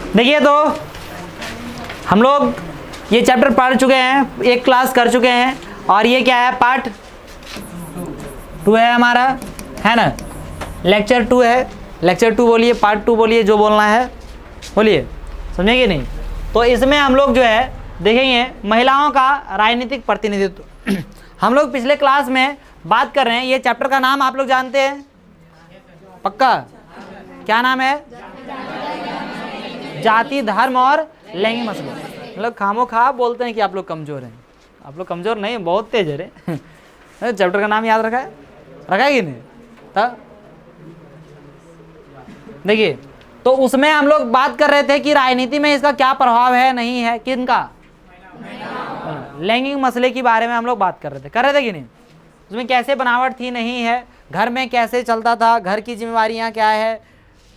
देखिए तो हम लोग ये चैप्टर पढ़ चुके हैं, एक क्लास कर चुके हैं, और ये क्या है, पार्ट 2 है हमारा, है ना। लेक्चर 2 है, लेक्चर 2 बोलिए, पार्ट 2 बोलिए, जो बोलना है बोलिए, समझे कि नहीं। तो इसमें हम लोग जो है देखेंगे महिलाओं का राजनीतिक प्रतिनिधित्व। हम लोग पिछले क्लास में बात कर रहे हैं, ये चैप्टर का नाम आप लोग जानते हैं पक्का, क्या नाम है, जाति धर्म और लैंगिक मसले। मतलब खामोखा बोलते हैं कि आप लोग कमज़ोर हैं, आप लोग कमज़ोर नहीं, बहुत तेज है रे। चैप्टर का नाम याद रखा है कि नहीं। तब देखिए तो उसमें हम लोग बात कर रहे थे कि राजनीति में इसका क्या प्रभाव है, नहीं है, किनका, लैंगिक मसले के बारे में हम लोग बात कर रहे थे कि नहीं। उसमें कैसे बनावट थी, नहीं है, घर में कैसे चलता था, घर की जिम्मेवारियां क्या है,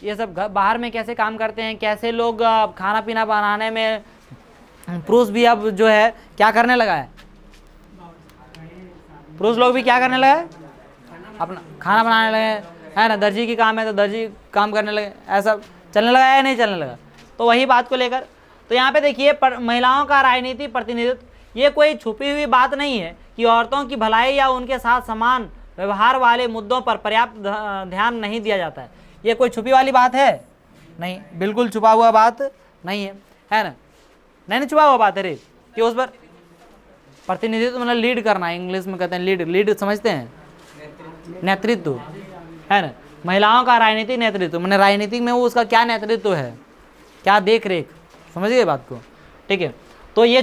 ये सब बाहर में कैसे काम करते हैं, कैसे लोग खाना पीना बनाने में पुरुष भी अब जो है क्या करने लगा है, पुरुष लोग भी क्या करने लगे, अपना खाना बनाने लगे, है ना। दर्जी की काम है तो दर्जी काम करने लगे, ऐसा चलने लगा या नहीं चलने लगा। तो वही बात को लेकर तो यहाँ पे देखिए महिलाओं का राजनीतिक प्रतिनिधित्व, ये कोई छुपी हुई बात नहीं है कि औरतों की भलाई या उनके साथ समान व्यवहार वाले मुद्दों पर पर्याप्त ध्यान नहीं दिया जाता है। ये कोई छुपी वाली बात है नहीं, बिल्कुल छुपा हुआ बात नहीं है ना। नहीं छुपा हुआ बात है रे, कि उस पर प्रतिनिधित्व मतलब लीड करना, इंग्लिश में कहते हैं लीड समझते हैं, नेतृत्व, है ना। महिलाओं का राजनीतिक नेतृत्व मैंने राजनीतिक में वो उसका क्या नेतृत्व है, क्या देख रेख, समझिए बात को, ठीक है। तो ये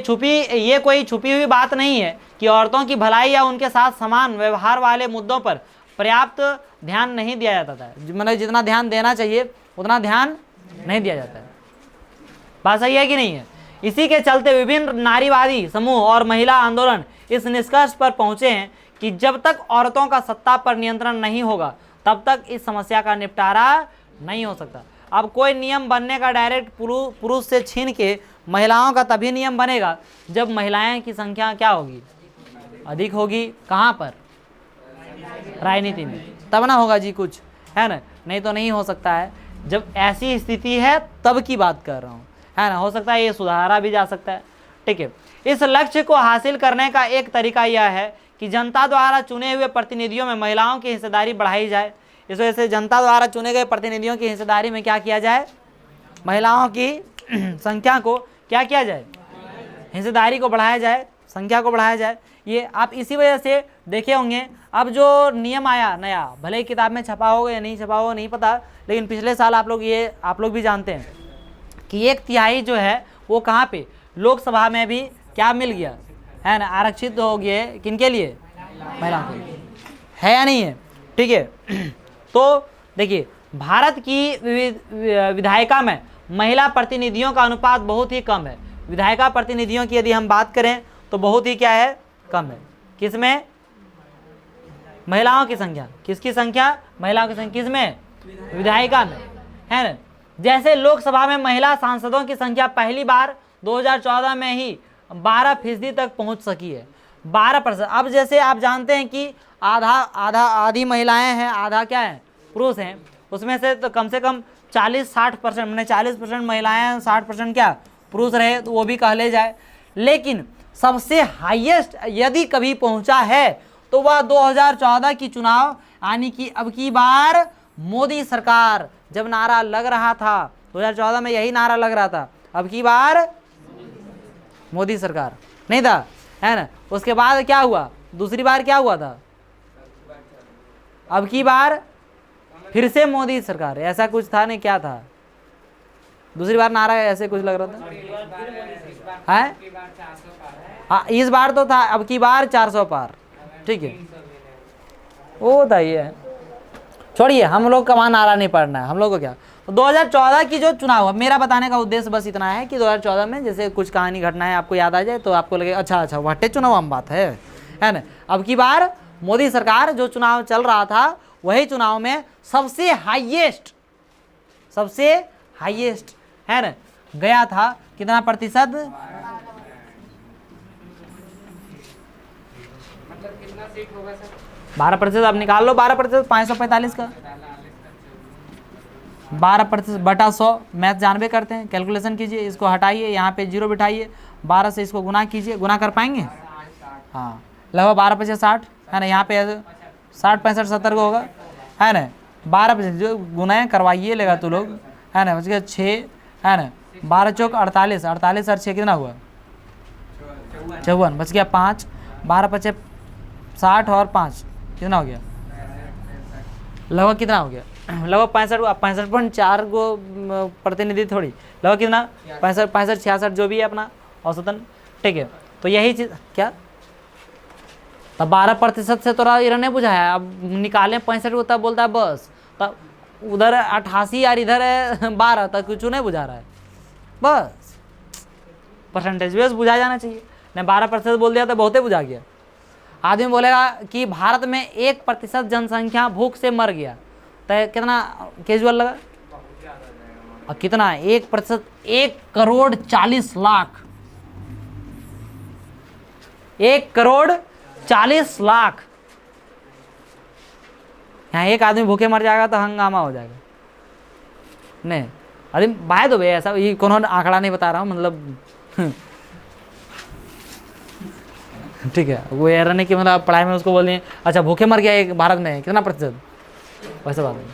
कोई छुपी हुई बात नहीं है कि औरतों की भलाई या उनके साथ समान व्यवहार वाले मुद्दों पर पर्याप्त ध्यान नहीं दिया जाता था, मतलब जितना ध्यान देना चाहिए उतना ध्यान नहीं दिया जाता है। बात सही है कि नहीं है। इसी के चलते विभिन्न नारीवादी समूह और महिला आंदोलन इस निष्कर्ष पर पहुंचे हैं कि जब तक औरतों का सत्ता पर नियंत्रण नहीं होगा तब तक इस समस्या का निपटारा नहीं हो सकता। अब कोई नियम बनने का डायरेक्ट पुरुष से छीन के महिलाओं का तभी नियम बनेगा जब महिलाएं की संख्या क्या होगी, अधिक होगी। कहाँ पर, राजनीति में, तब ना होगा जी कुछ, है ना। नहीं तो नहीं हो सकता है। जब ऐसी स्थिति है तब की बात कर रहा हूँ, है ना। हो सकता है ये सुधारा भी जा सकता है, ठीक है। इस लक्ष्य को हासिल करने का एक तरीका यह है कि जनता द्वारा चुने हुए प्रतिनिधियों में महिलाओं की हिस्सेदारी बढ़ाई जाए। इस वजह से जनता द्वारा चुने गए प्रतिनिधियों की हिस्सेदारी में क्या किया जाए, महिलाओं की संख्या को क्या किया जाए, हिस्सेदारी को बढ़ाया जाए, संख्या को बढ़ाया जाए। ये आप इसी वजह से देखे होंगे, अब जो नियम आया नया, भले ही किताब में छपा होगा या नहीं छपा होगा नहीं पता, लेकिन पिछले साल आप लोग भी जानते हैं कि 1/3 जो है वो कहाँ पे, लोकसभा में भी क्या मिल गया, है ना, आरक्षित हो गए। किनके लिए, महिलाओं के लिए, है या नहीं है, ठीक है। तो देखिए भारत की विधायिका में महिला प्रतिनिधियों का अनुपात बहुत ही कम है। विधायिका प्रतिनिधियों की यदि हम बात करें तो बहुत ही क्या है, कम है। किसमें, महिलाओं की संख्या, किसकी संख्या, महिलाओं की संख्या किसमें, विधायिका में, है ना। जैसे लोकसभा में महिला सांसदों की संख्या पहली बार 2014 में ही 12% तक पहुंच सकी है, 12%। अब जैसे आप जानते हैं कि आधी महिलाएं हैं, आधा क्या है, पुरुष हैं। उसमें से तो कम से कम 40-60%, मैंने 40% महिलाएं 60% क्या पुरुष रहे, तो वो भी कह ले जाए। लेकिन सबसे हाईएस्ट यदि कभी पहुंचा है तो वह 2014 की चुनाव, यानी कि अब की बार मोदी सरकार, जब नारा लग रहा था 2014 में, यही नारा लग रहा था, अब की बार मोदी सरकार, नहीं था, है ना। उसके बाद क्या हुआ, दूसरी बार क्या हुआ था, अब की बार फिर से मोदी सरकार, ऐसा कुछ था नहीं, क्या था दूसरी बार नारा, ऐसे कुछ लग रहा था, है हाँ, इस बार तो था, अब की बार 400 पार, ठीक है। वो था ये, छोड़िए, हम लोग का वहाँ नारा नहीं पढ़ना है, हम लोग को क्या। तो 2014 की जो चुनाव है, मेरा बताने का उद्देश्य बस इतना है कि 2014 में जैसे कुछ कहानी घटनाएं आपको याद आ जाए तो आपको लगे अच्छा वटे चुनाव हम बात है ना। अब की बार मोदी सरकार, जो चुनाव चल रहा था वही चुनाव में सबसे हाईएस्ट है ना गया था, कितना प्रतिशत, मतलब कितना सीट होगा सर, 12%। अब निकाल लो 12%, 545 का 12% बटा 100, मैथ जानबे करते हैं, कैलकुलेशन कीजिए, इसको हटाइए, यहाँ पे 0 बिठाइए, 12 से इसको गुना कीजिए, गुना कर पाएंगे? हाँ, लगभग 12×5=60 है ना, यहाँ पे 60, 65, 70 को होगा है ना, 12 जो गुना करवाइए लेगा तो लोग है ना, बच गया 6 है ना, 12 चौक 48, 48 और 6 कितना हुआ 54, बच गया 5, 12×5 60 और 5 कितना हो गया, लगभग कितना हो गया, लगभग 65.4 को प्रतिनिधि थोड़ी, लगभग कितना 65, 66 जो भी है अपना औसतन, ठीक है। तो यही चीज़ क्या, तब 12% से थोड़ा इधर नहीं बुझाया, अब निकालें 65 को तब बोलता है बस, तब उधर 88 और इधर है 12, तक कुछ नहीं बुझा रहा है, बस परसेंटेज बेस बुझा जाना चाहिए, नहीं 12% बोल दिया तो बहुत ही बुझा गया। आदमी बोलेगा कि भारत में 1% जनसंख्या भूख से मर गया, तो कितना कैजुअल लगा, और कितना 1%, 1,40,00,000, 1,40,00,000, यहाँ एक आदमी भूखे मर जाएगा तो हंगामा हो जाएगा। नहीं अरे बाय दो भैया, ऐसा ये कौन आंकड़ा नहीं बता रहा हूँ, मतलब ठीक है, वो एरर नहीं कि मतलब पढ़ाई में उसको बोलिए अच्छा भूखे मर गया एक भारत में कितना प्रतिशत, वैसे बात नहीं।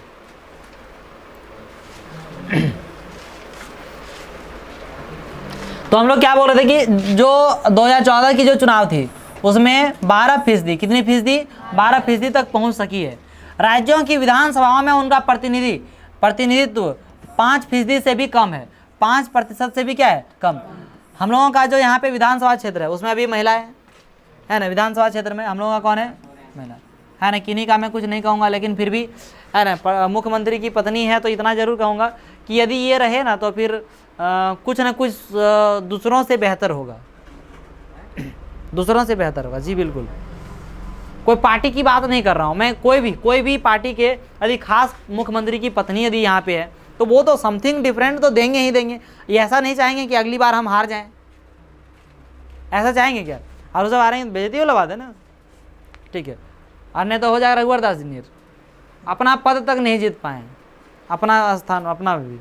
तो हम लोग क्या बोल रहे थे कि जो 2014 की जो चुनाव थी उसमें 12%, कितनी फीसदी, 12% तक पहुंच सकी है। राज्यों की विधानसभाओं में उनका प्रतिनिधित्व 5% से भी कम है, 5% से भी क्या है कम। हम लोगों का जो यहाँ पे विधानसभा क्षेत्र है उसमें अभी महिलाएं है ना, विधानसभा क्षेत्र में हम लोगों का कौन है, महिला है ना। किन्हीं का मैं कुछ नहीं कहूँगा, लेकिन फिर भी है ना, मुख्यमंत्री की पत्नी है तो इतना जरूर कहूँगा कि यदि ये रहे ना तो फिर कुछ ना कुछ दूसरों से बेहतर होगा, दूसरों से बेहतर होगा। जी बिल्कुल, कोई पार्टी की बात नहीं कर रहा हूँ मैं, कोई भी पार्टी के यदि खास मुख्यमंत्री की पत्नी यदि यहाँ पे है तो वो तो समथिंग डिफरेंट तो देंगे ही देंगे। ये ऐसा नहीं चाहेंगे कि अगली बार हम हार जाएं, ऐसा चाहेंगे क्या? और सब आ रहे हैं बेइज्जती वाला बात है ना, ठीक है। और नहीं तो हो जाएगा रघुवर दास जी अपना पद तक नहीं जीत पाए, अपना स्थान अपना भी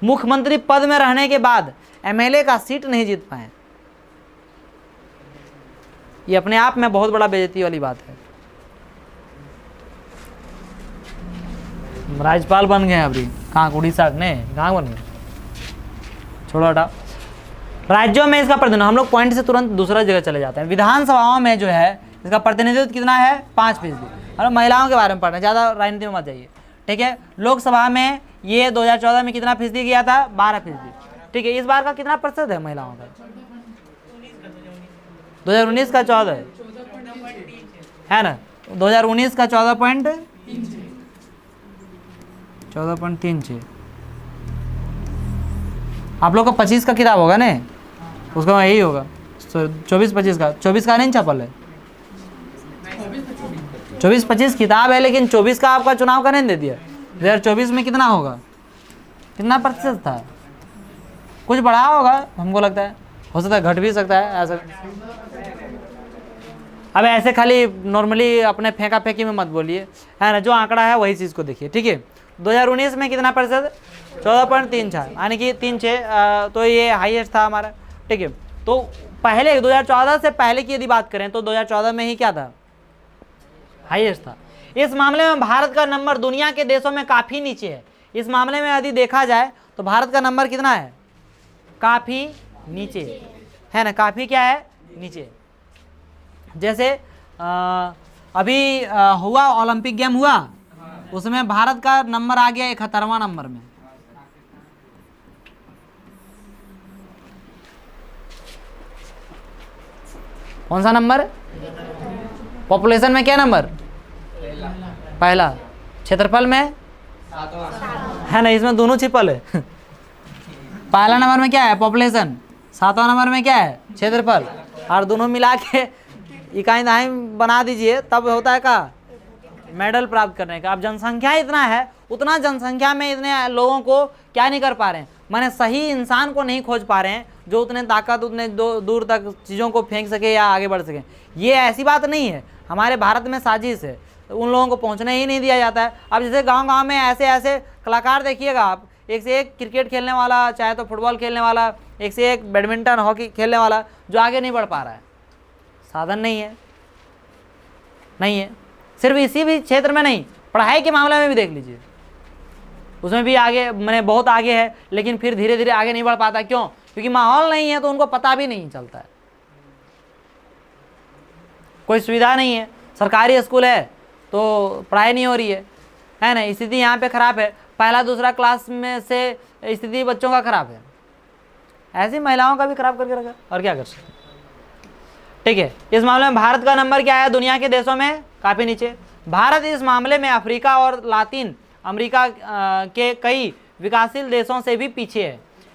मुख्यमंत्री पद में रहने के बाद एमएलए का सीट नहीं जीत पाए। ये अपने आप में बहुत बड़ा बेइज्जती वाली बात है। राज्यपाल बन गए अभी, कहाँ उड़ीसा ने कहाँ बन गए, छोड़ो हटाओ। राज्यों में इसका प्रतिनिधित्व, हम लोग पॉइंट से तुरंत दूसरा जगह चले जाते हैं। विधानसभाओं में जो है इसका प्रतिनिधित्व कितना है 5%। और महिलाओं के बारे में पढ़ना, ज़्यादा राजनीति में मत जाइए, ठीक है। लोकसभा में ये 2014 में कितना फीसदी गया था 12%, ठीक है। इस बार का कितना प्रतिशत है महिलाओं का, 2019 का 14 है ना, 2019 का 14.36। आप लोग का 25 का किताब होगा ना, उसका यही होगा 24-25 का, 24 का नहीं छपल है, 24-25 किताब है, लेकिन 24 का आपका चुनाव का नहीं दे दिया। 2024 में कितना होगा, कितना प्रतिशत था, कुछ बढ़ा होगा हमको लगता है, हो सकता है घट भी सकता है ऐसा। अब ऐसे खाली नॉर्मली अपने फेंका फेंकी में मत बोलिए, है ना, जो आंकड़ा है वही चीज़ को देखिए, ठीक है। 2019 में कितना प्रतिशत 14.36, यानी कि 3.6, तो ये हाईएस्ट था हमारा, ठीक है। तो पहले 2014 से पहले की यदि बात करें तो 2014 में ही क्या था, हाईएस्ट था। इस मामले में भारत का नंबर दुनिया के देशों में काफ़ी नीचे है। इस मामले में यदि देखा जाए तो भारत का नंबर कितना है, काफ़ी नीचे है ना, काफ़ी क्या है नीचे। जैसे अभी हुआ ओलंपिक गेम हुआ, उसमें भारत का नंबर आ गया 71वां नंबर में। कौन सा नंबर, पॉपुलेशन में क्या नंबर, पहला। क्षेत्रफल में है ना, इसमें दोनों छिपल है। पहला नंबर में क्या है पॉपुलेशन, 7वां नंबर में क्या है क्षेत्रफल, और दोनों मिला के इकाई दहाई बना दीजिए, तब होता है का मेडल प्राप्त करने का। अब जनसंख्या इतना है, उतना जनसंख्या में इतने लोगों को क्या नहीं कर पा रहे हैं, माने सही इंसान को नहीं खोज पा रहे हैं जो उतने ताकत उतने दूर तक चीज़ों को फेंक सके या आगे बढ़ सके। ये ऐसी बात नहीं है, हमारे भारत में साजिश है, उन लोगों को पहुंचने ही नहीं दिया जाता है। अब जैसे गांव-गांव में ऐसे ऐसे कलाकार देखिएगा आप, एक से एक क्रिकेट खेलने वाला, चाहे तो फुटबॉल खेलने वाला, एक से एक बैडमिंटन हॉकी खेलने वाला, जो आगे नहीं बढ़ पा रहा है, साधन नहीं है, नहीं है। सिर्फ इसी भी क्षेत्र में नहीं, पढ़ाई के मामले में भी देख लीजिए, उसमें भी आगे, मैंने बहुत आगे है, लेकिन फिर धीरे धीरे आगे नहीं बढ़ पाता। क्यों? क्योंकि माहौल नहीं है, तो उनको पता भी नहीं चलता है, कोई सुविधा नहीं है। सरकारी स्कूल है तो पढ़ाई नहीं हो रही है ना। स्थिति यहाँ पे खराब है, पहला दूसरा क्लास में से स्थिति बच्चों का खराब है, ऐसी महिलाओं का भी खराब करके रखा, और क्या कर सकते। ठीक है, इस मामले में भारत का नंबर क्या है दुनिया के देशों में? काफ़ी नीचे। भारत इस मामले में अफ्रीका और लातिन अमेरिका के कई विकासशील देशों से भी पीछे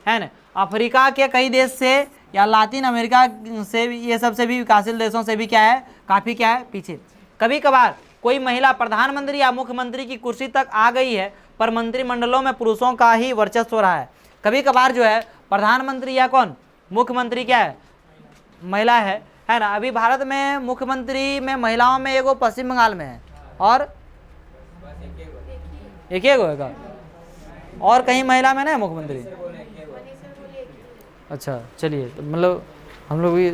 है ना। अफ्रीका के कई देश से या लातिन अमेरिका से, ये सबसे भी विकासशील देशों से भी क्या है, काफ़ी क्या है, पीछे। कभी कभार कोई महिला प्रधानमंत्री या मुख्यमंत्री की कुर्सी तक आ गई है, पर मंत्रिमंडलों में पुरुषों का ही वर्चस्व हो रहा है। कभी कभार जो है प्रधानमंत्री या कौन, मुख्यमंत्री क्या है, महिला है ना। अभी भारत में मुख्यमंत्री में महिलाओं में एगो पश्चिम बंगाल में है, और एक होगा, और कहीं महिला में ना है मुख्यमंत्री। अच्छा चलिए, तो मतलब हम लोग भी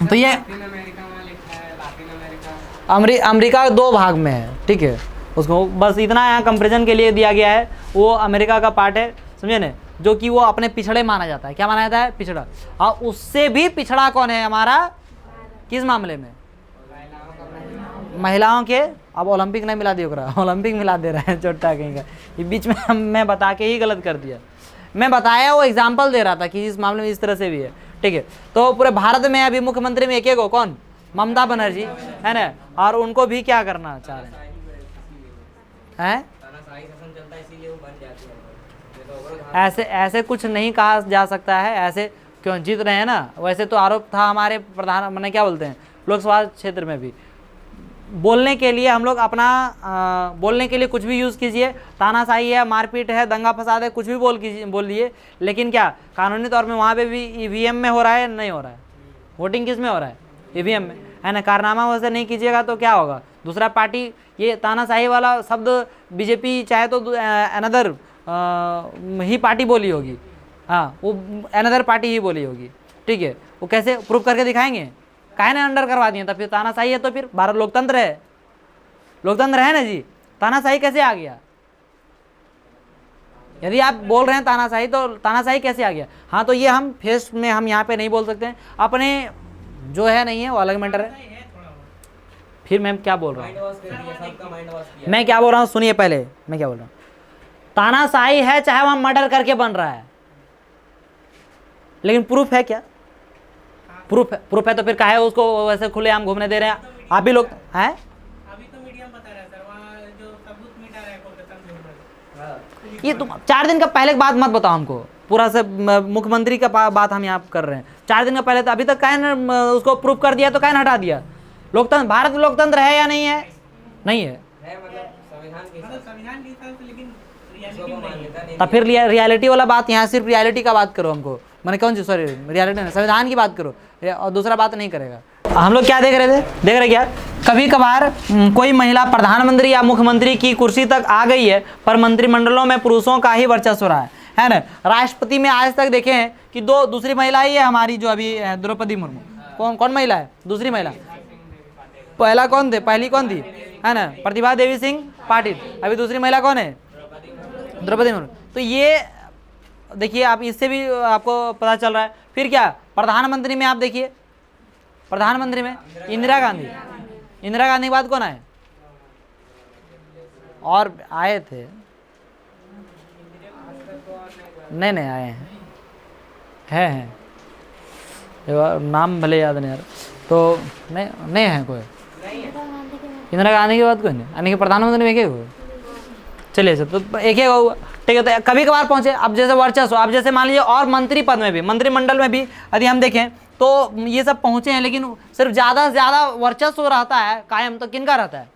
तो ये अमेरिका 2 भाग में है, ठीक है। उसको बस इतना यहाँ कंपेरिजन के लिए दिया गया है, वो अमेरिका का पार्ट है, समझे ना, जो कि वो अपने पिछड़े माना जाता है। क्या माना जाता है? पिछड़ा। और उससे भी पिछड़ा कौन है हमारा, किस मामले में? महिलाओं के। अब ओलंपिक नहीं मिला दिया, ओलंपिक मिला दे रहा है छोटा कहीं का, ये बीच में मैं बता के ही गलत कर दिया। मैं बताया, वो एग्जाम्पल दे रहा था कि इस मामले में इस तरह से भी है, ठीक है। तो पूरे भारत में अभी मुख्यमंत्री में एक हो, कौन? ममता बनर्जी है ना, और उनको भी क्या करना चाह रहे हैं? ऐसे कुछ नहीं कहा जा सकता है, ऐसे क्यों जीत रहे हैं ना। वैसे तो आरोप था हमारे प्रधान, मैंने क्या बोलते हैं, लोकसभा क्षेत्र में भी बोलने के लिए, हम लोग अपना बोलने के लिए कुछ भी यूज़ कीजिए, तानाशाही है, मारपीट है, दंगा फसाद है, कुछ भी बोल लिए, लेकिन क्या कानूनी तौर में वहाँ पे भी ईवीएम में हो रहा है, नहीं हो रहा है? वोटिंग किस में हो रहा है? ईवीएम में, है ना। कारनामा वैसे नहीं कीजिएगा तो क्या होगा, दूसरा पार्टी, ये तानाशाही वाला शब्द बीजेपी चाहे तो अनदर ही पार्टी बोली होगी, हाँ, वो अनदर पार्टी ही बोली होगी, ठीक है। वो कैसे प्रूव करके दिखाएंगे? काहे ने अंडर करवा दिए? तो फिर तानाशाही है, तो फिर भारत लोकतंत्र है, लोकतंत्र है ना जी, तानाशाही कैसे आ गया? यदि आप बोल रहे हैं तानाशाही, तो तानाशाही कैसे आ गया? हाँ, तो ये हम फेस में हम यहाँ पे नहीं बोल सकते हैं, अपने जो है नहीं है वो अलग मैटर है। फिर मैं क्या बोल रहा हूँ, मैं क्या बोल रहा हूँ, सुनिए पहले मैं क्या बोल रहा हूँ। तानाशाही है चाहे वहाँ मर्डर करके बन रहा है, लेकिन प्रूफ है क्या? प्रूफ है तो फिर काहे उसको वैसे खुलेआम घूमने दे रहे हैं? आप भी लोग हैं, अभी तो मीडिया बता रहा है सर, वहाँ जो सबूत मिटा रहा है कोलकाता में। ये तुम 4 दिन का पहले की बात मत बताओ हमको, पूरा से मुख्यमंत्री का बात हम यहाँ कर रहे हैं। 4 दिन का पहले, तो अभी तक काहे न उसको प्रूफ कर दिया, तो काहे न हटा दिया? लोकतंत्र, भारत में लोकतंत्र है या नहीं है? नहीं है, संविधान के हिसाब से, लेकिन रियलिटी में नहीं है। तब फिर रियलिटी वाला बात, यहाँ सिर्फ रियलिटी का बात करो हमको, मैंने कौन सी, सॉरी रियलिटी नहीं, संविधान की बात करो, और दूसरा बात नहीं करेगा। हम लोग क्या देख रहे थे, देख रहे क्या, कभी कभार कोई महिला प्रधानमंत्री या मुख्यमंत्री की कुर्सी तक आ गई है, पर मंत्रिमंडलों में पुरुषों का ही वर्चस्व रहा है ना। राष्ट्रपति में आज तक देखे हैं कि 2 दूसरी महिला ही है हमारी, जो अभी द्रौपदी मुर्मू। कौन महिला है दूसरी महिला? पहला कौन थे, पहली कौन थी, है ना, प्रतिभा देवी सिंह पाटिल। अभी दूसरी महिला कौन है? द्रौपदी मुर्मू। तो ये देखिए, आप इससे भी आपको पता चल रहा है। फिर क्या, प्रधानमंत्री में आप देखिए, प्रधानमंत्री में इंदिरा गांधी, इंदिरा गांधी के बाद कौन आए? और आए थे, नहीं आए हैं, नाम भले याद नहीं आ रहा, तो नहीं है कोई। इंदिरा गांधी के बाद कोई नहीं, यानी कि प्रधानमंत्री में एक हुआ। चलिए सर, तो एक हुआ, ठीक है। तो कभी कभार पहुंचे, अब जैसे वर्चस्व, अब जैसे मान लीजिए, और मंत्री पद में भी, मंत्रिमंडल में भी यदि हम देखें तो ये सब पहुंचे हैं, लेकिन सिर्फ ज़्यादा से ज़्यादा वर्चस्व रहता है कायम, तो किनका रहता है?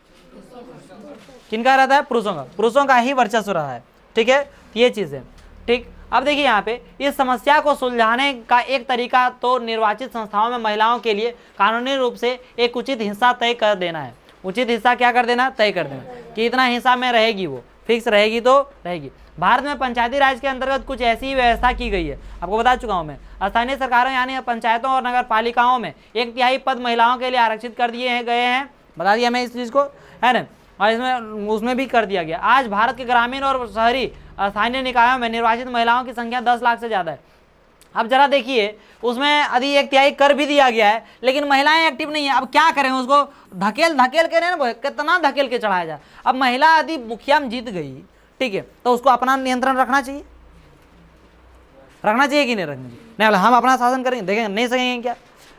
किनका रहता है? पुरुषों का ही वर्चस्व रहा है, ठीक है। ये चीज़ है, ठीक। अब देखिए यहाँ पे इस समस्या को सुलझाने का एक तरीका तो निर्वाचित संस्थाओं में महिलाओं के लिए कानूनी रूप से एक उचित हिस्सा तय कर देना है। उचित हिस्सा क्या कर देना, तय कर देना कि इतना हिस्सा में रहेगी, वो फिक्स रहेगी तो रहेगी। भारत में पंचायती राज के अंतर्गत कुछ ऐसी व्यवस्था की गई है, आपको बता चुका हूँ मैं। स्थानीय सरकारों यानी पंचायतों और नगर पालिकाओं में 1/3 पद महिलाओं के लिए आरक्षित कर दिए गए हैं, बता दिया मैं इस चीज़ को, है ना। और इसमें उसमें भी कर दिया गया। आज भारत के ग्रामीण और शहरी स्थानीय निकायों में निर्वाचित महिलाओं की संख्या 10 लाख से ज़्यादा है। अब जरा देखिए, उसमें यदि 1/3 कर भी दिया गया है, लेकिन महिलाएं एक्टिव नहीं है। अब क्या करें, उसको धकेल के ना, कितना धकेल के चढ़ाया जाए। अब महिला यदि मुखिया में जीत गई, ठीक है, तो उसको अपना नियंत्रण रखना चाहिए, रखना चाहिए कि नहीं रखना चाहिए? नहीं, हम अपना शासन करेंगे, देखेंगे नहीं सकेंगे क्या,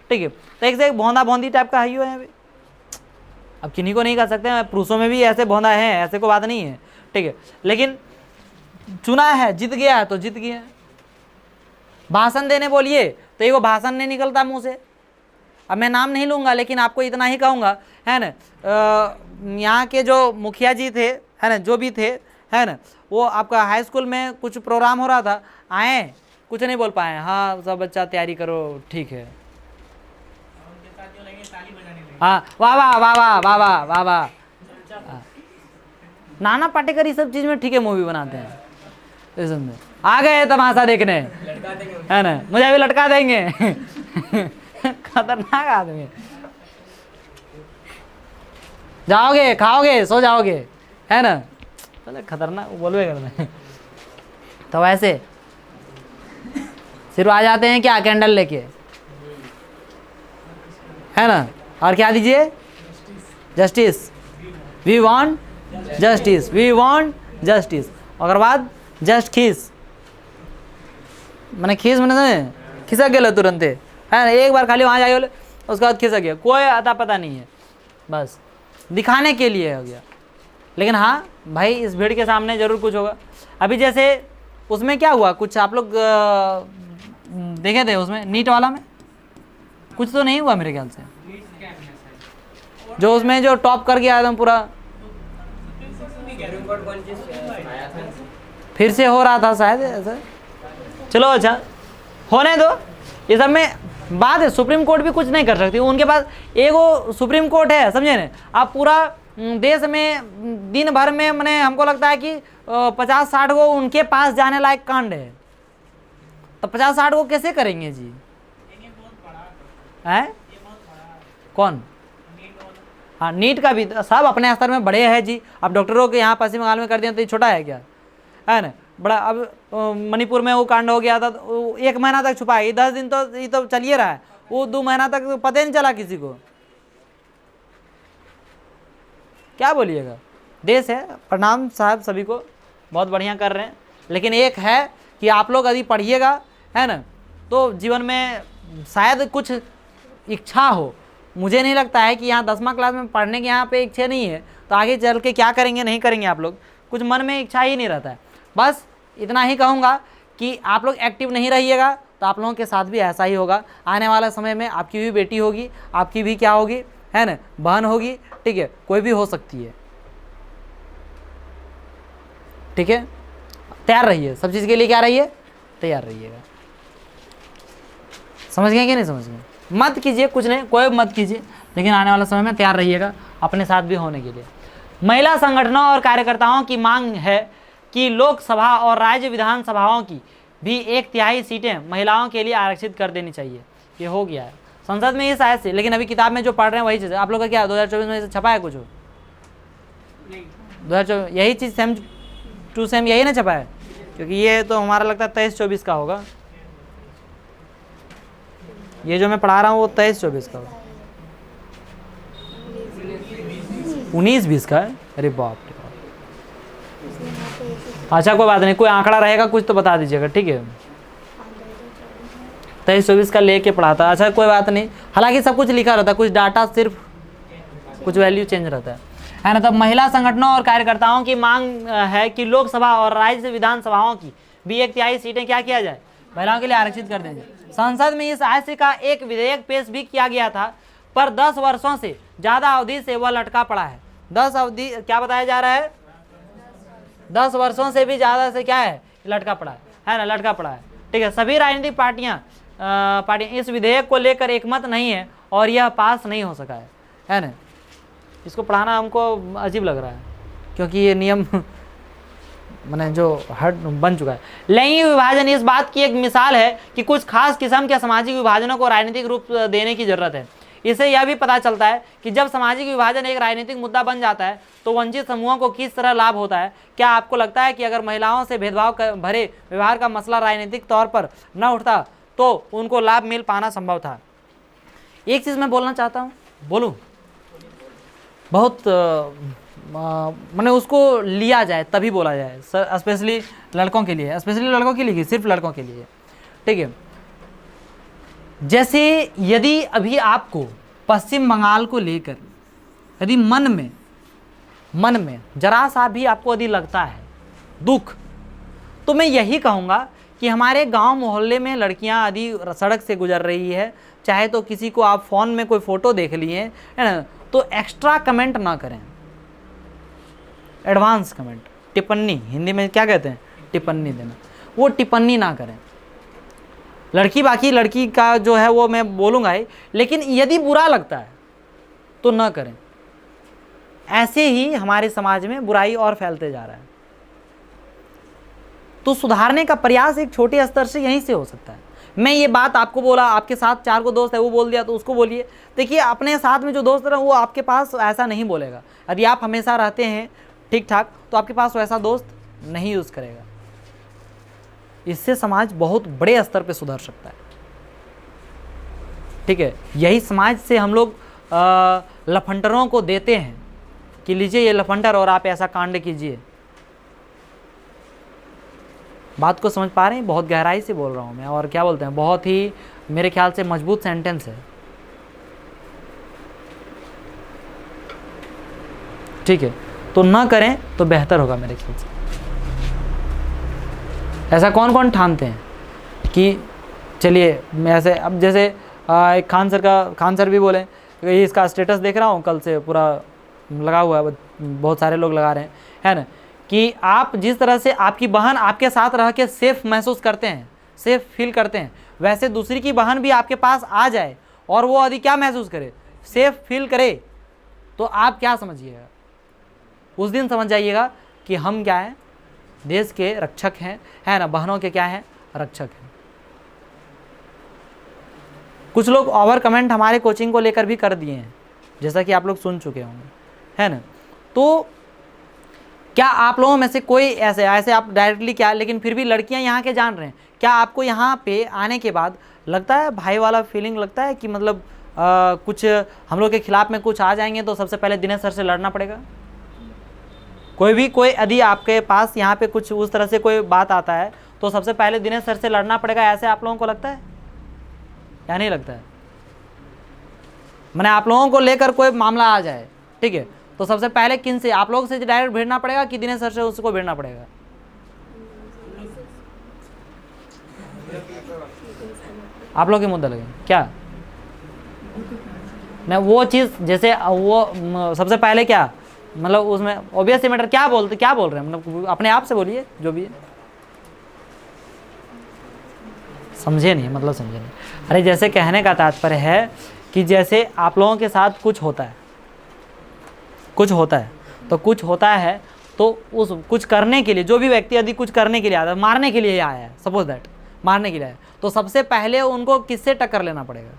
ठीक है। तो एक से एक भौंदा भौंदी टाइप का है अभी। अब किन्हीं को नहीं कर सकते हैं, पुरुषों में भी ऐसे भौंदा है, ऐसे को बात नहीं है, ठीक है। लेकिन चुना है, जीत गया है तो जीत गया। भाषण देने बोलिए तो ये वो भाषण नहीं निकलता मुंह से। अब मैं नाम नहीं लूँगा, लेकिन आपको इतना ही कहूँगा, है ना, यहाँ के जो मुखिया जी थे, है ना, जो भी थे, है ना, वो आपका हाई स्कूल में कुछ प्रोग्राम हो रहा था, आए कुछ नहीं बोल पाए, हाँ सब बच्चा तैयारी करो, ठीक है, हाँ वाह वाह वाह वाह वाह वाह वाह वाह। नाना पाटेकर ये सब चीज़ में ठीक है मूवी बनाते हैं, इसमें आ गए तमाशा देखने, है ना, मुझे अभी लटका देंगे। खतरनाक आदमी, जाओगे खाओगे सो जाओगे, है ना, चलो खतरनाक बोलवे करते। तो वैसे सिर्फ आ जाते हैं क्या, कैंडल लेके, है ना, और क्या दीजिए, justice, we want justice, we want justice. अगर बाद जस्ट खीस, मैंने खीस मैंने खिसक गए तुरंत, है ना, एक बार खाली वहाँ जाइए, उसके बाद खिसक गया, कोई अता पता नहीं है, बस दिखाने के लिए हो गया। लेकिन हाँ भाई, इस भीड़ के सामने जरूर कुछ होगा। अभी जैसे उसमें क्या हुआ, कुछ आप लोग देखे थे, उसमें नीट वाला में कुछ तो नहीं हुआ मेरे ख्याल से, जो उसमें जो टॉप कर गया एकदम पूरा, फिर से हो रहा था शायद ऐसा। चलो अच्छा होने दो, ये सब में बात है। सुप्रीम कोर्ट भी कुछ नहीं कर सकती, उनके पास एगो सुप्रीम कोर्ट है, समझे ना। आप पूरा देश में दिन भर में मैंने हमको लगता है कि 50-60 गो उनके पास जाने लायक कांड है, तो 50-60 गो कैसे करेंगे जी, है कौन? हाँ, नीट का भी सब अपने स्तर में बड़े हैं जी। अब डॉक्टरों के यहाँ पश्चिम बंगाल में कर दिया तो ये छोटा है क्या, है ना, बड़ा। अब मणिपुर में वो कांड हो गया था, तो 1 महीना तक छुपा है, 10 दिन तो ये तो चलिए रहा है, वो 2 महीना तक तो पता ही नहीं चला किसी को। क्या बोलिएगा, देश है। प्रणाम साहब सभी को, बहुत बढ़िया कर रहे हैं। लेकिन एक है कि आप लोग यदि पढ़िएगा, है ना, तो जीवन में शायद कुछ इच्छा हो। मुझे नहीं लगता है कि यहाँ 10वां क्लास में पढ़ने की यहाँ पे इच्छा नहीं है, तो आगे चल के क्या करेंगे नहीं करेंगे, आप लोग कुछ मन में इच्छा ही नहीं रहता है। बस इतना ही कहूँगा कि आप लोग एक्टिव नहीं रहिएगा तो आप लोगों के साथ भी ऐसा ही होगा। आने वाला समय में आपकी भी बेटी होगी, आपकी भी क्या होगी, है ना, बहन होगी, ठीक है, कोई भी हो सकती है, ठीक है। तैयार रहिए, सब चीज़ के लिए क्या रहिए, तैयार रहिएगा। समझ गए कि नहीं समझ गए? मत कीजिए कुछ नहीं, कोई मत कीजिए, लेकिन आने वाला समय में तैयार रहिएगा अपने साथ भी होने के लिए। महिला संगठनों और कार्यकर्ताओं की मांग है कि लोकसभा और राज्य विधानसभाओं की भी 1/3 सीटें महिलाओं के लिए आरक्षित कर देनी चाहिए। ये हो गया है संसद में, ये शायद से, लेकिन अभी किताब में जो पढ़ रहे हैं वही चीज़। आप लोग का क्या 2024 में छपा है कुछ? 2024 यही चीज़ सेम टू सेम यही ना छपा है, क्योंकि ये तो हमारा लगता है 23-24 का होगा। ये जो मैं पढ़ा रहा हूँ वो 23-24 का होगा, 19-20 का है। अरे बाप रे बाप। अच्छा कोई बात नहीं, कोई आंकड़ा रहेगा कुछ तो बता दीजिएगा, ठीक है। 23-24 का लेके पढ़ा था, अच्छा कोई बात नहीं। हालांकि सब कुछ लिखा रहता है, कुछ डाटा सिर्फ कुछ वैल्यू चेंज रहता है ना। तब महिला संगठनों और कार्यकर्ताओं की मांग है कि लोकसभा और राज्य विधानसभाओं की भी 1/3 सीटें क्या किया जाए, महिलाओं के लिए आरक्षित कर देंगे। संसद में इस आशय का एक विधेयक पेश भी किया गया था, पर 10 वर्षों से ज़्यादा अवधि से वह लटका पड़ा है। 10 अवधि क्या बताया जा रहा है, 10 वर्षों से भी ज़्यादा से क्या है, लटका पड़ा है ना, लटका पड़ा है। ठीक है, सभी राजनीतिक पार्टियां इस विधेयक को लेकर एकमत नहीं है और यह पास नहीं हो सका है ना। इसको पढ़ाना हमको अजीब लग रहा है क्योंकि ये नियम मैंने जो हट बन चुका है। लैंगिक विभाजन इस बात की एक मिसाल है कि कुछ खास किस्म के सामाजिक विभाजनों को राजनीतिक रूप देने की जरूरत है। इससे यह भी पता चलता है कि जब सामाजिक विभाजन एक राजनीतिक मुद्दा बन जाता है तो वंचित समूहों को किस तरह लाभ होता है। क्या आपको लगता है कि अगर महिलाओं से भेदभाव भरे व्यवहार का मसला राजनीतिक तौर पर न उठता तो उनको लाभ मिल पाना संभव था? एक चीज़ मैं बोलना चाहता हूँ, बोलूँ, बहुत मैंने उसको लिया जाए तभी बोला जाए, स्पेशली लड़कों के लिए, सिर्फ लड़कों के लिए। ठीक है, जैसे यदि अभी आपको पश्चिम बंगाल को लेकर यदि मन में जरा सा भी आपको यदि लगता है दुख, तो मैं यही कहूँगा कि हमारे गांव मोहल्ले में लड़कियां यदि सड़क से गुजर रही है, चाहे तो किसी को आप फ़ोन में कोई फ़ोटो देख लिए है ना, तो एक्स्ट्रा कमेंट ना करें, एडवांस कमेंट, टिप्पणी, हिंदी में क्या कहते हैं, टिप्पणी देना, वो टिप्पणी ना करें। लड़की का जो है वो मैं बोलूँगा ही, लेकिन यदि बुरा लगता है तो ना करें। ऐसे ही हमारे समाज में बुराई और फैलते जा रहा है। तो सुधारने का प्रयास एक छोटे स्तर से यहीं से हो सकता है। मैं ये बात आपको बोला, आपके साथ 4 को दोस्त है वो बोल दिया तो उसको बोलिए। देखिए, अपने साथ में जो दोस्त रहे वो आपके पास ऐसा नहीं बोलेगा। यदि आप हमेशा रहते हैं ठीक ठाक तो आपके पास वैसा दोस्त नहीं यूज़ करेगा। इससे समाज बहुत बड़े स्तर पे सुधर सकता है। ठीक है, यही समाज से हम लोग लफंडरों को देते हैं कि लीजिए ये लफंडर और आप ऐसा कांड कीजिए। बात को समझ पा रहे हैं? बहुत गहराई से बोल रहा हूँ मैं, और क्या बोलते हैं, बहुत ही मेरे ख्याल से मजबूत सेंटेंस है। ठीक है, तो ना करें तो बेहतर होगा मेरे ख्याल से। ऐसा कौन कौन ठानते हैं कि चलिए मैं ऐसे, अब जैसे एक खान सर भी बोले ये इसका स्टेटस देख रहा हूँ कल से पूरा लगा हुआ है, बहुत सारे लोग लगा रहे हैं, है ना, कि आप जिस तरह से आपकी बहन आपके साथ रह के सेफ महसूस करते हैं, सेफ फील करते हैं, वैसे दूसरी की बहन भी आपके पास आ जाए और वो यदि क्या महसूस करे, सेफ फील करे, तो आप क्या समझिएगा, उस दिन समझ जाइएगा कि हम क्या हैं, देश के रक्षक हैं, है ना, बहनों के क्या हैं, रक्षक हैं। कुछ लोग ओवर कमेंट हमारे कोचिंग को लेकर भी कर दिए हैं, जैसा कि आप लोग सुन चुके होंगे, है ना। तो क्या आप लोगों में से कोई ऐसे आप डायरेक्टली क्या, लेकिन फिर भी लड़कियां यहाँ के जान रहे हैं, क्या आपको यहाँ पे आने के बाद लगता है भाई वाला फीलिंग लगता है कि मतलब कुछ हम लोग के खिलाफ में कुछ आ जाएंगे तो सबसे पहले दिनेश सर से लड़ना पड़ेगा? कोई यदि आपके पास यहाँ पे कुछ उस तरह से कोई बात आता है तो सबसे पहले दिनेश सर से लड़ना पड़ेगा, ऐसे आप लोगों को लगता है या नहीं लगता है? मैंने आप लोगों को लेकर कोई मामला आ जाए, ठीक है, तो सबसे पहले किन से, आप लोगों से डायरेक्ट भिड़ना पड़ेगा कि दिनेश सर से उसको भिड़ना पड़ेगा? आप लोग के मुद्दा लगे क्या? नहीं, वो चीज़ जैसे वो सबसे पहले क्या, मतलब उसमें ऑब्वियस मैटर क्या बोल रहे हैं, मतलब अपने आप से बोलिए जो भी है। समझे नहीं, मतलब समझे नहीं। अरे जैसे कहने का तात्पर्य है कि जैसे आप लोगों के साथ कुछ होता है तो उस कुछ करने के लिए, जो भी व्यक्ति यदि कुछ करने के लिए आता है, मारने के लिए आया है, सपोज दैट मारने के लिए आया, तो सबसे पहले उनको किससे टक्कर लेना पड़ेगा?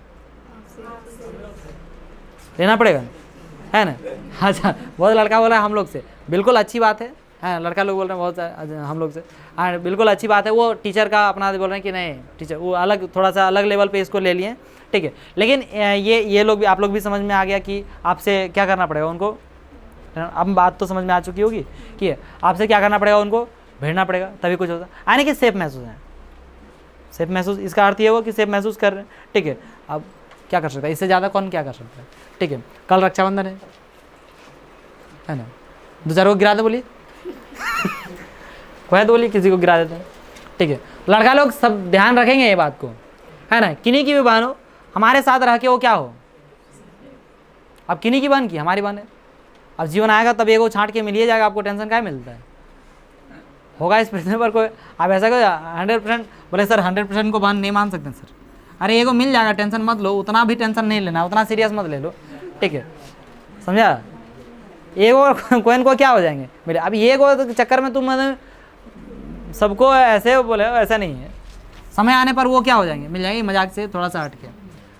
है ना। अच्छा, बहुत लड़का बोला हम लोग से, बिल्कुल अच्छी बात है, लड़का लोग बोल रहे हैं बहुत हम लोग से, हाँ बिल्कुल अच्छी बात है। वो टीचर का अपना बोल रहे हैं कि नहीं टीचर, वो अलग थोड़ा सा अलग लेवल पे इसको ले लिए, ठीक है, लेकिन ये लोग भी, आप लोग भी समझ में आ गया कि आपसे क्या करना पड़ेगा उनको। अब बात तो समझ में आ चुकी होगी कि आपसे क्या करना पड़ेगा, उनको भिड़ना पड़ेगा, तभी कुछ होता है। यानी कि सेफ महसूस है, सेफ महसूस, इसका अर्थ ये हुआ कि सेफ महसूस कर रहे हैं, ठीक है। अब क्या कर सकता है, इससे ज़्यादा कौन क्या कर सकता है, ठीक है। कल रक्षाबंधन है ना, 2-4 को गिरा दे बोलिए कोई तो बोलिए, किसी को गिरा देते हैं, ठीक है। लड़का लोग सब ध्यान रखेंगे ये बात को, है ना। किन्हीं की भी बहन हो, हमारे साथ रह के वो क्या हो, अब किन्हीं की बहन की हमारी बहन है, अब जीवन आएगा तब एगो छांट के मिलिए जाएगा, आपको टेंशन क्या मिलता होगा इस प्रश्न पर कोई, आप ऐसा करो 100%, बोले सर 100% को नहीं मान सकते सर। अरे ये को मिल जाएगा, टेंशन मत लो, उतना भी टेंशन नहीं लेना, उतना सीरियस मत ले लो, ठीक है, समझा। ये कोइन को क्या हो जाएंगे मेरे, अब ये को चक्कर में तुम सबको ऐसे बोले, ऐसा नहीं है, समय आने पर वो क्या हो जाएंगे, मिल जाएंगे, मजाक से थोड़ा सा हट के,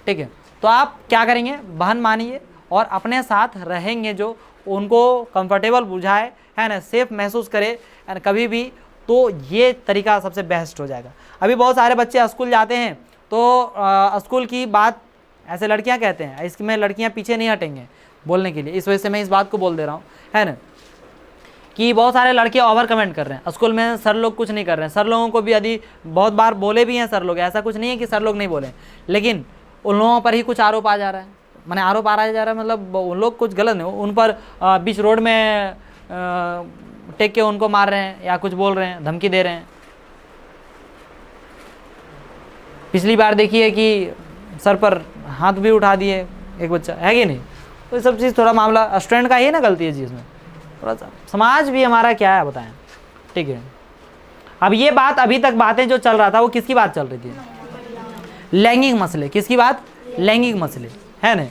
ठीक है। तो आप क्या करेंगे, बहन मानिए और अपने साथ रहेंगे, जो उनको कंफर्टेबल बुझाए, है ना, सेफ महसूस करे, एंड कभी भी, तो ये तरीका सबसे बेस्ट हो जाएगा। अभी बहुत सारे बच्चे स्कूल जाते हैं, तो स्कूल की बात ऐसे लड़कियां कहते हैं, इसमें लड़कियां पीछे नहीं हटेंगे बोलने के लिए, इस वजह से मैं इस बात को बोल दे रहा हूँ, है ना, कि बहुत सारे लड़के ओवर कमेंट कर रहे हैं स्कूल में, सर लोग कुछ नहीं कर रहे हैं। सर लोगों को भी यदि बहुत बार बोले भी हैं सर लोग, ऐसा कुछ नहीं है कि सर लोग नहीं बोले, लेकिन उन लोगों पर ही कुछ आरोप आ जा रहा है, मैंने आरोप आ जा रहा है, मतलब उन लोग कुछ गलत नहीं, उन पर बीच रोड में टेक के उनको मार रहे हैं या कुछ बोल रहे हैं, धमकी दे रहे हैं। पिछली बार देखिए कि सर पर हाथ भी उठा दिए एक बच्चा, है कि नहीं। तो ये सब चीज़ थोड़ा मामला स्टूडेंट का ही ना गलती है चीज़ में, थोड़ा सा समाज भी हमारा क्या है बताएं, ठीक है। अब ये बात अभी तक बातें जो चल रहा था वो किसकी बात चल रही थी, लैंगिक मसले, किसकी बात, लैंगिक मसले, है ना,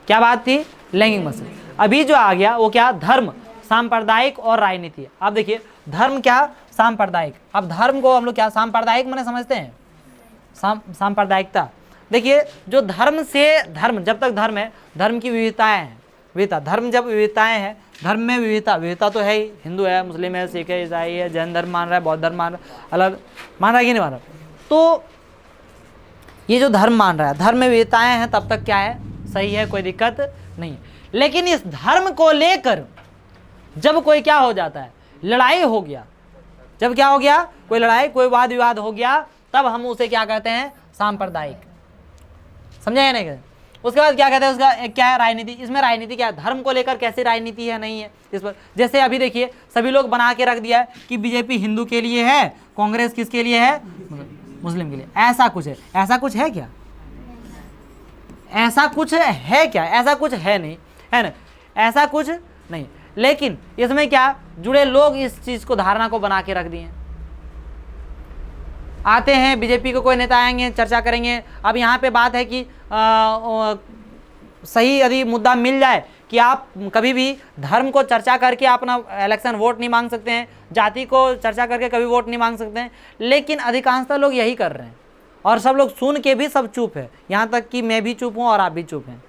क्या बात थी, लैंगिक मसले। अभी जो आ गया वो क्या, धर्म, सांप्रदायिक और राजनीति। अब देखिए धर्म क्या, सांप्रदायिक। अब धर्म को हम लोग क्या, सांप्रदायिक माने समझते हैं, सांप्रदायिकता। देखिए जो धर्म से, धर्म जब तक धर्म है, धर्म की विविधताएं हैं, विविधता, धर्म जब विविधताएं हैं, धर्म में विविधता, विविधता तो है ही, हिंदू है, मुस्लिम है, सिख है, ईसाई है, जैन धर्म मान रहा है, बौद्ध धर्म मान रहा है, अलग मान रहा है कि नहीं मान रहा। तो ये जो धर्म मान रहा है, धर्म में विविधताएं हैं, तब तक क्या है, सही है, कोई दिक्कत नहीं है। लेकिन इस धर्म को लेकर जब कोई क्या हो जाता है, लड़ाई हो गया, जब क्या हो गया, कोई लड़ाई, कोई वाद विवाद हो गया, तब हम उसे क्या कहते हैं, सांप्रदायिक, समझे नहीं। उसके बाद क्या कहते हैं, उसका क्या है, राजनीति। इसमें राजनीति क्या है, धर्म को लेकर कैसी राजनीति है, नहीं है इस पर। जैसे अभी देखिए सभी लोग बना के रख दिया है कि बीजेपी हिंदू के लिए है, कांग्रेस किसके लिए है, मुस्लिम के लिए। ऐसा कुछ है, ऐसा कुछ है क्या, ऐसा कुछ है क्या, ऐसा कुछ है नहीं, है ना, ऐसा कुछ नहीं। लेकिन इसमें क्या, जुड़े लोग इस चीज को, धारणा को बना के रख दिए। आते हैं बीजेपी को कोई नेता आएंगे, चर्चा करेंगे। अब यहाँ पे बात है कि सही यदि मुद्दा मिल जाए कि आप कभी भी धर्म को चर्चा करके अपना इलेक्शन वोट नहीं मांग सकते हैं, जाति को चर्चा करके कभी वोट नहीं मांग सकते हैं, लेकिन अधिकांशतः लोग यही कर रहे हैं और सब लोग सुन के भी सब चुप है, यहाँ तक कि मैं भी चुप हूँ और आप भी चुप हैं।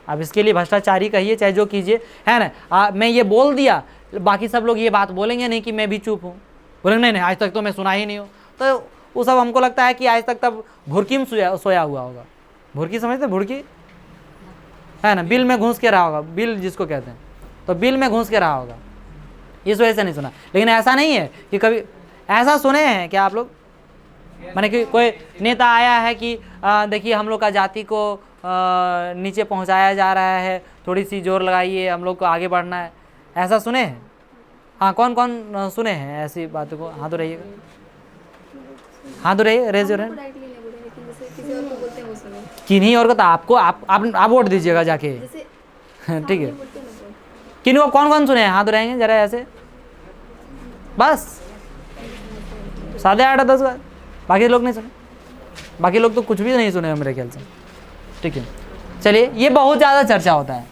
अब इसके लिए भ्रष्टाचारी कहिए चाहे जो कीजिए, है ना। मैं ये बोल दिया, बाकी सब लोग ये बात बोलेंगे नहीं कि मैं भी चुप हूँ, बोलेंगे नहीं आज तक तो मैं सुना ही नहीं हूँ। तो वो सब हमको लगता है कि आज तक तब भुरकी में सोया हुआ होगा। भुरकी समझते, भुरकी है ना, बिल में घुस के रहा होगा, बिल जिसको कहते हैं, तो बिल में घुस के रहा होगा, इस वजह से नहीं सुना। लेकिन ऐसा नहीं है कि कभी ऐसा सुने हैं क्या आप लोग, माने कि कोई नेता आया है कि देखिए हम लोग का जाति को नीचे पहुंचाया जा रहा है, थोड़ी सी जोर लगाइए, हम लोग को आगे बढ़ना है, ऐसा सुने हैं? हाँ, कौन कौन सुने हैं ऐसी बातों को, हाथ उठाइएगा, हाथ उठाइए, रेज योर हैंड। किन्हीं और को तो आपको आप वोट दीजिएगा जाके, ठीक है। किन्हीं को कौन कौन सुने हैं, हाथ उठाएंगे जरा ऐसे, बस 7, 8, 10 बार, बाकी लोग नहीं सुने, बाकी लोग तो कुछ भी नहीं सुने मेरे ख्याल से, ठीक है। चलिए, ये बहुत ज़्यादा चर्चा होता है,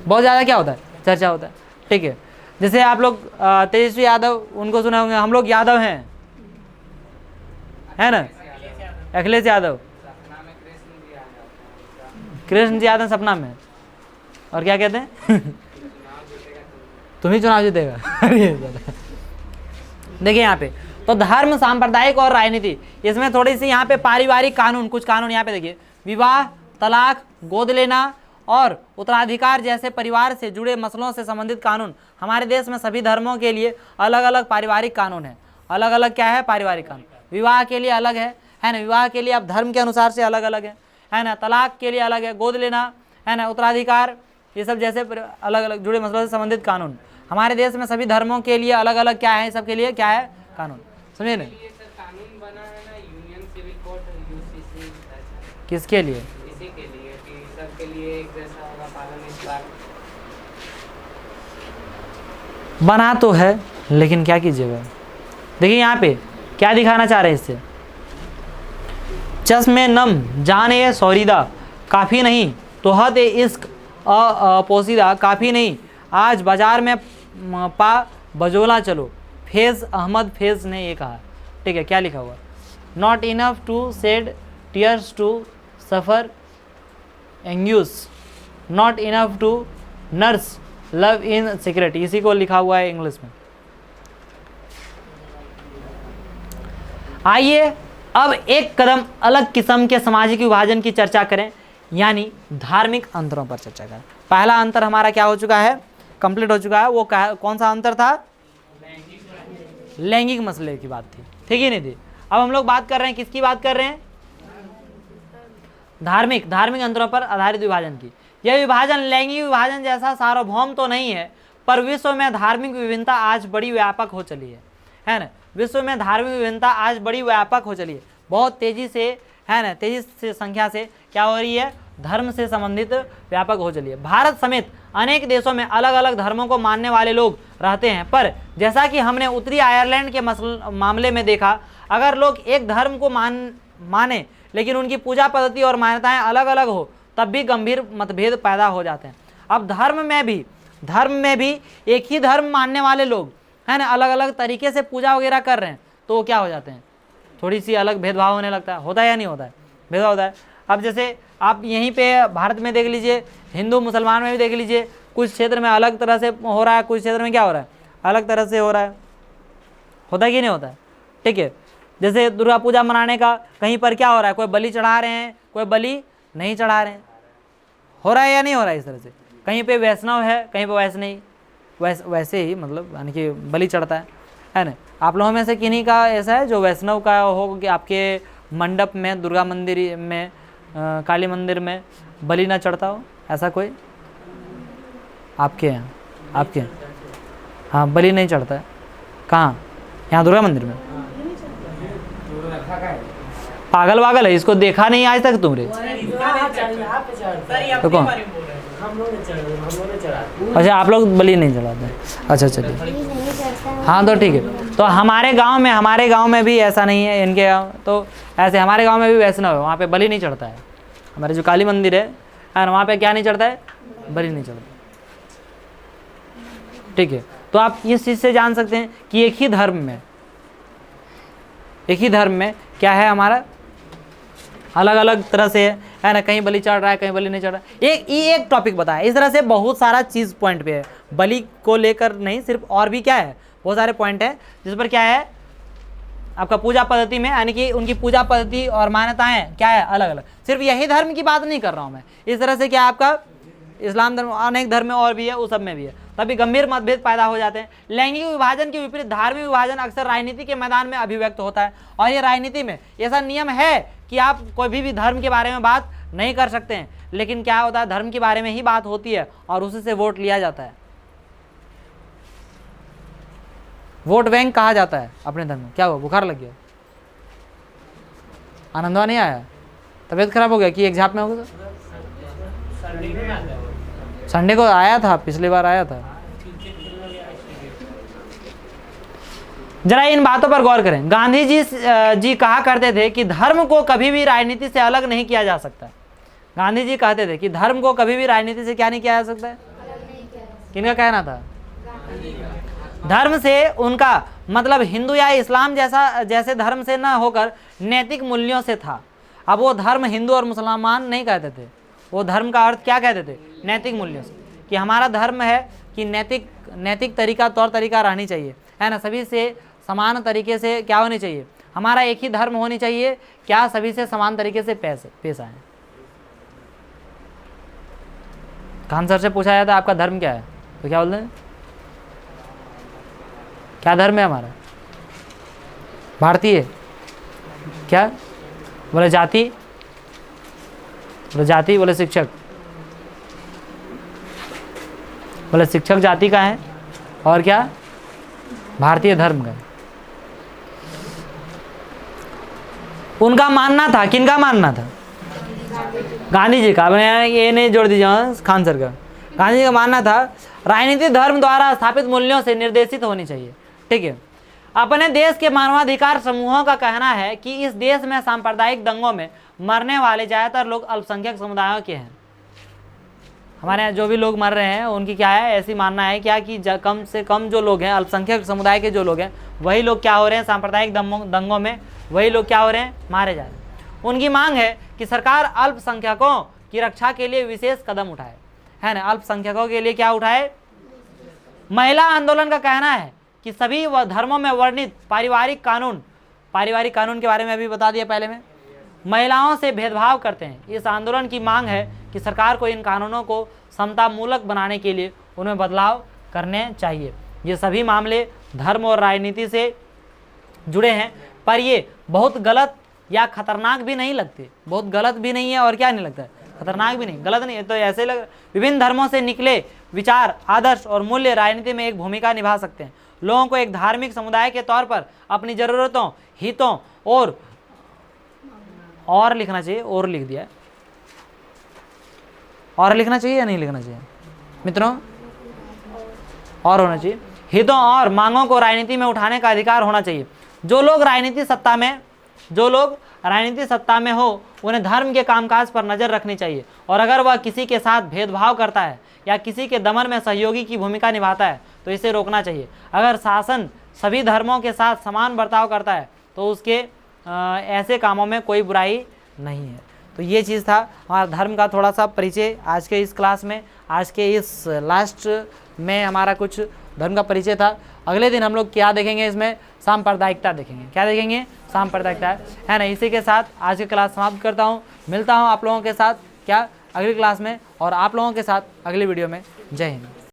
बहुत ज़्यादा क्या होता है, चर्चा होता है, ठीक है। जैसे आप लोग तेजस्वी यादव, उनको सुने होंगे, हम लोग यादव हैं, है ना, अखिलेश यादव, कृष्ण जी यादव सपना में, और क्या कहते हैं तुम ही चुनाव जीतेगा। देखिए यहाँ पे तो धर्म, सांप्रदायिक और राजनीति, इसमें थोड़ी सी यहाँ पे पारिवारिक कानून, कुछ कानून यहाँ पे देखिए, विवाह, तलाक, गोद लेना और उत्तराधिकार जैसे परिवार से जुड़े मसलों से संबंधित कानून। हमारे देश में सभी धर्मों के लिए अलग अलग पारिवारिक कानून है, अलग अलग क्या है, पारिवारिक कानून। विवाह के लिए अलग है ना, विवाह के लिए अब धर्म के अनुसार से अलग अलग है ना, तलाक के लिए अलग है, गोद लेना है ना, उत्तराधिकार, ये सब जैसे अलग अलग जुड़े मसलों से संबंधित कानून। हमारे देश में सभी धर्मों के लिए अलग अलग क्या है, सबके लिए क्या है, कानून, समझे ना। कानून बना है ना यूनियन सिविल कोड, यूसीसी, किसके लिए, इसी के लिए कि सबके लिए एक जैसा होगा पालन। इस बार बना तो है लेकिन क्या कीजिएगा, देखिए यहाँ पे क्या दिखाना चाह रहे हैं इससे, चश्मे नम जाने सौरीदा काफ़ी नहीं, तोहत इश्क पोसीदा काफ़ी नहीं, आज बाज़ार में पा बजोला चलो, फैज़ अहमद फैज़ ने ये कहा। ठीक है, क्या लिखा हुआ, not enough to shed tears to suffer anguish, not enough to nurse love in secret, इसी को लिखा हुआ है इंग्लिश में। आइए अब एक कदम अलग किस्म के सामाजिक विभाजन की चर्चा करें, यानी धार्मिक अंतरों पर चर्चा करें। पहला अंतर हमारा क्या हो चुका है, कंप्लीट हो चुका है। वो कौन सा अंतर था, लैंगिक मसले की बात थी, ठीक ही नहीं थी। अब हम लोग बात कर रहे हैं, किसकी बात कर रहे हैं, धार्मिक अंतरों पर आधारित विभाजन की। यह विभाजन लैंगिक विभाजन जैसा सार्वभौम तो नहीं है, पर विश्व में धार्मिक विभिन्नता आज बड़ी व्यापक हो चली है ना। विश्व में धार्मिक विभिन्नता आज बड़ी व्यापक हो चली है, बहुत तेजी से, है ना, तेजी से संख्या से क्या हो रही है, धर्म से संबंधित व्यापक हो चली है। भारत समेत अनेक देशों में अलग अलग धर्मों को मानने वाले लोग रहते हैं, पर जैसा कि हमने उत्तरी आयरलैंड के मामले में देखा, अगर लोग एक धर्म को माने लेकिन उनकी पूजा पद्धति और मान्यताएं अलग अलग हो, तब भी गंभीर मतभेद पैदा हो जाते हैं। अब धर्म में भी एक ही धर्म मानने वाले लोग, है ना, अलग अलग तरीके से पूजा वगैरह कर रहे हैं, तो वो क्या हो जाते हैं, थोड़ी सी अलग भेदभाव होने लगता है। होता है या नहीं होता है, भेदभाव होता है। अब जैसे आप यहीं पे भारत में देख लीजिए, हिंदू मुसलमान में भी देख लीजिए, कुछ क्षेत्र में अलग तरह से हो रहा है, कुछ क्षेत्र में क्या हो रहा है, अलग तरह से हो रहा है। होता है कि नहीं होता है, ठीक है। जैसे दुर्गा पूजा मनाने का कहीं पर क्या हो रहा है, कोई बलि चढ़ा रहे हैं, कोई बलि नहीं चढ़ा रहे हैं, हो रहा है या नहीं हो रहा है इस तरह से। कहीं पे वैष्णव है, कहीं पे वैष्णव, वैसे ही मतलब यानी कि बलि चढ़ता है ना। आप लोगों में से किन्हीं का ऐसा है जो वैष्णव का हो कि आपके मंडप में, दुर्गा मंदिर में, काली मंदिर में बलि ना चढ़ता हो, ऐसा कोई आपके यहाँ, आपके यहाँ? हाँ, बलि नहीं चढ़ता है। कहाँ, यहाँ दुर्गा मंदिर में? पागल वागल है, इसको देखा नहीं आज तक तुमरे? तो कौन, अच्छा आप लोग बलि नहीं चढ़ाते, अच्छा चलिए, हाँ तो ठीक है। तो हमारे गांव में भी ऐसा नहीं है, इनके गाँव तो ऐसे, हमारे गांव में भी वैष्णव है, वहाँ पे बलि नहीं चढ़ता है। हमारे जो काली मंदिर है ना, वहाँ पे क्या नहीं चढ़ता है, बलि नहीं चढ़ता, ठीक है। तो आप इस चीज़ से जान सकते हैं कि एक ही धर्म में क्या है, हमारा अलग अलग तरह से है ना, कहीं बलि चढ़ रहा है, कहीं बलि नहीं चढ़ रहा है। एक टॉपिक बताया, इस तरह से बहुत सारा चीज़ पॉइंट पे है, बलि को लेकर नहीं सिर्फ, और भी क्या है, बहुत सारे पॉइंट है जिस पर क्या है, आपका पूजा पद्धति में, यानी कि उनकी पूजा पद्धति और मान्यताएं क्या है, अलग अलग। सिर्फ यही धर्म की बात नहीं कर रहा हूँ मैं, इस तरह से क्या आपका इस्लाम धर्म, अनेक धर्म में और भी है, उस सब में भी है, तभी गंभीर मतभेद पैदा हो जाते हैं। लैंगिक विभाजन के विपरीत धार्मिक विभाजन अक्सर राजनीति के मैदान में अभिव्यक्त होता है, और ये राजनीति में ऐसा नियम है कि आप कोई भी धर्म के बारे में बात नहीं कर सकते हैं, लेकिन क्या होता है, धर्म के बारे में ही बात होती है और उसी से वोट लिया जाता है। वोट बैंक कहा जाता है अपने धर्म में। क्या हुआ, बुखार लग गया, आनंदवा नहीं आया, तबीयत खराब हो गया कि एक झाप में हो गया? संडे को आया था, पिछली बार आया था। जरा इन बातों पर गौर करें। गांधी जी कहा करते थे कि धर्म को कभी भी राजनीति से अलग नहीं किया जा सकता। गांधी जी कहते थे कि धर्म को कभी भी राजनीति से क्या नहीं किया जा सकता है, किनका कहना था? धर्म से उनका मतलब हिंदू या इस्लाम जैसे धर्म से न होकर नैतिक मूल्यों से था। अब वो धर्म हिंदू और मुसलमान नहीं कहते थे, वो धर्म का अर्थ क्या कहते थे, नैतिक मूल्यों से, कि हमारा धर्म है कि नैतिक तरीका, तौर तरीका रहनी चाहिए, है ना, सभी से समान तरीके से क्या होनी चाहिए, हमारा एक ही धर्म होनी चाहिए, क्या सभी से समान तरीके से पेश आए। खान सर से पूछा जाता है आपका धर्म क्या है, तो क्या बोलते हैं, क्या धर्म है हमारा? भारतीय। क्या बोले? जाति। बोले जाति, बोले शिक्षक, बोले शिक्षक जाति का है, और क्या भारतीय धर्म का। उनका मानना था, किनका मानना था? गांधी जी का। ये नहीं जोड़ दीजिए खान सर का। गांधी जी का मानना था राजनीति धर्म द्वारा स्थापित मूल्यों से निर्देशित होनी चाहिए। ठीक है। अपने देश के मानवाधिकार समूहों का कहना है कि इस देश में सांप्रदायिक दंगों में मरने वाले ज़्यादातर लोग अल्पसंख्यक समुदायों के हैं। हमारे यहाँ जो भी लोग मर रहे हैं उनकी क्या है, ऐसी मानना है क्या कि कम से कम जो लोग हैं, अल्पसंख्यक समुदाय के जो लोग हैं, वही लोग क्या हो रहे हैं, सांप्रदायिक दंगों में वही लोग क्या हो रहे हैं, मारे जा रहे हैं। उनकी मांग है कि सरकार अल्पसंख्यकों की रक्षा के लिए विशेष कदम उठाए, है ना। अल्पसंख्यकों के लिए क्या उठाए? महिला आंदोलन का कहना है कि सभी धर्मों में वर्णित पारिवारिक कानून के बारे में अभी बता दिया पहले में, महिलाओं से भेदभाव करते हैं। इस आंदोलन की मांग है कि सरकार को इन कानूनों को समतामूलक बनाने के लिए उनमें बदलाव करने चाहिए। ये सभी मामले धर्म और राजनीति से जुड़े हैं, पर ये बहुत गलत या खतरनाक भी नहीं लगते। बहुत गलत भी नहीं है और क्या नहीं लगता है, खतरनाक भी नहीं, गलत नहीं है। तो ऐसे लग, विभिन्न धर्मों से निकले विचार, आदर्श और मूल्य राजनीति में एक भूमिका निभा सकते हैं। लोगों को एक धार्मिक समुदाय के तौर पर अपनी ज़रूरतों, हितों और लिखना चाहिए, और लिख दिया, और लिखना चाहिए या नहीं लिखना चाहिए मित्रों? और होना चाहिए। हितों और मांगों को राजनीति में उठाने का अधिकार होना चाहिए। जो लोग राजनीति सत्ता में हो उन्हें धर्म के कामकाज पर नज़र रखनी चाहिए, और अगर वह किसी के साथ भेदभाव करता है या किसी के दमन में सहयोगी की भूमिका निभाता है तो इसे रोकना चाहिए। अगर शासन सभी धर्मों के साथ समान बर्ताव करता है तो उसके ऐसे कामों में कोई बुराई नहीं है। तो ये चीज़ था हमारा धर्म का थोड़ा सा परिचय आज के इस क्लास में। आज के इस लास्ट में हमारा कुछ धर्म का परिचय था। अगले दिन हम लोग क्या देखेंगे, इसमें सांप्रदायिकता देखेंगे। क्या देखेंगे? सांप्रदायिकता, है ना। इसी के साथ आज की क्लास समाप्त करता हूँ। मिलता हूँ आप लोगों के साथ क्या अगली क्लास में, और आप लोगों के साथ अगली वीडियो में। जय हिंद।